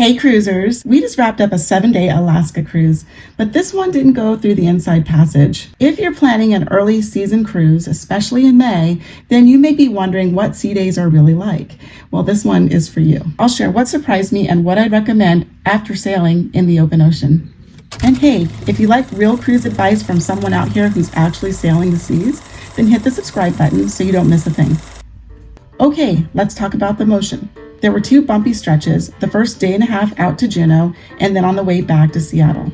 Hey cruisers, we just wrapped up a 7-day Alaska cruise, but this one didn't go through the Inside Passage. If you're planning an early season cruise, especially in May, then you may be wondering what sea days are really like. Well, this one is for you. I'll share what surprised me and what I'd recommend after sailing in the open ocean. And hey, if you like real cruise advice from someone out here who's actually sailing the seas, then hit the subscribe button so you don't miss a thing. Okay, let's talk about the motion. There were 2 bumpy stretches, the first day and a half out to Juneau, and then on the way back to Seattle.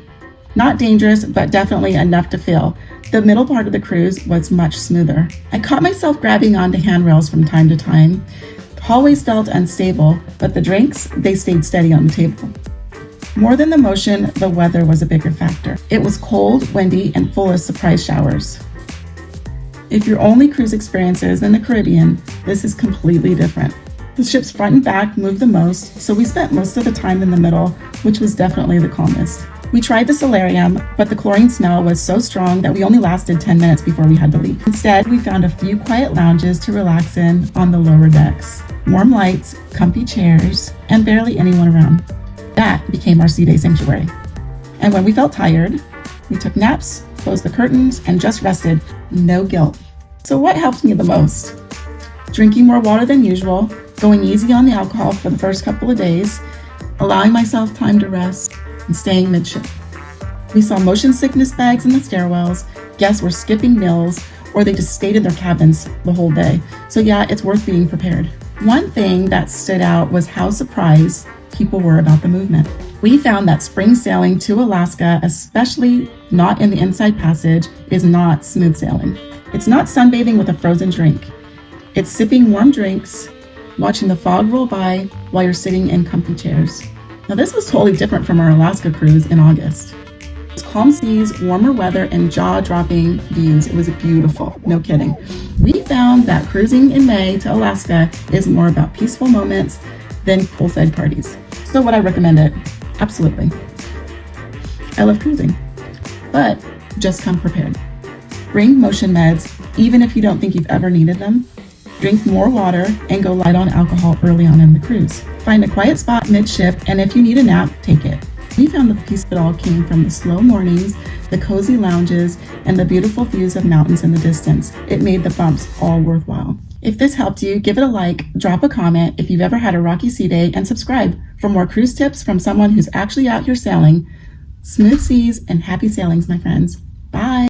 Not dangerous, but definitely enough to feel. The middle part of the cruise was much smoother. I caught myself grabbing onto handrails from time to time. The hallways felt unstable, but the drinks, they stayed steady on the table. More than the motion, the weather was a bigger factor. It was cold, windy, and full of surprise showers. If your only cruise experience is in the Caribbean, this is completely different. The ship's front and back moved the most, so we spent most of the time in the middle, which was definitely the calmest. We tried the solarium, but the chlorine smell was so strong that we only lasted 10 minutes before we had to leave. Instead, we found a few quiet lounges to relax in on the lower decks. Warm lights, comfy chairs, and barely anyone around. That became our sea day sanctuary. And when we felt tired, we took naps, closed the curtains, and just rested. No guilt. So what helped me the most? Drinking more water than usual, going easy on the alcohol for the first couple of days, allowing myself time to rest, and staying midship. We saw motion sickness bags in the stairwells, guests were skipping meals, or they just stayed in their cabins the whole day. So yeah, it's worth being prepared. One thing that stood out was how surprised people were about the movement. We found that spring sailing to Alaska, especially not in the Inside Passage, is not smooth sailing. It's not sunbathing with a frozen drink. It's sipping warm drinks, watching the fog roll by while you're sitting in comfy chairs. Now this was totally different from our Alaska cruise in August. It was calm seas, warmer weather, and jaw-dropping views. It was beautiful, no kidding. We found that cruising in May to Alaska is more about peaceful moments than poolside parties. So would I recommend it? Absolutely. I love cruising, but just come prepared. Bring motion meds, even if you don't think you've ever needed them. Drink more water and go light on alcohol early on in the cruise. Find a quiet spot midship, and if you need a nap, take it. We found that the peace of it all came from the slow mornings, the cozy lounges, and the beautiful views of mountains in the distance. It made the bumps all worthwhile. If this helped you, give it a like, drop a comment if you've ever had a rocky sea day, and subscribe for more cruise tips from someone who's actually out here sailing. Smooth seas and happy sailings, my friends. Bye.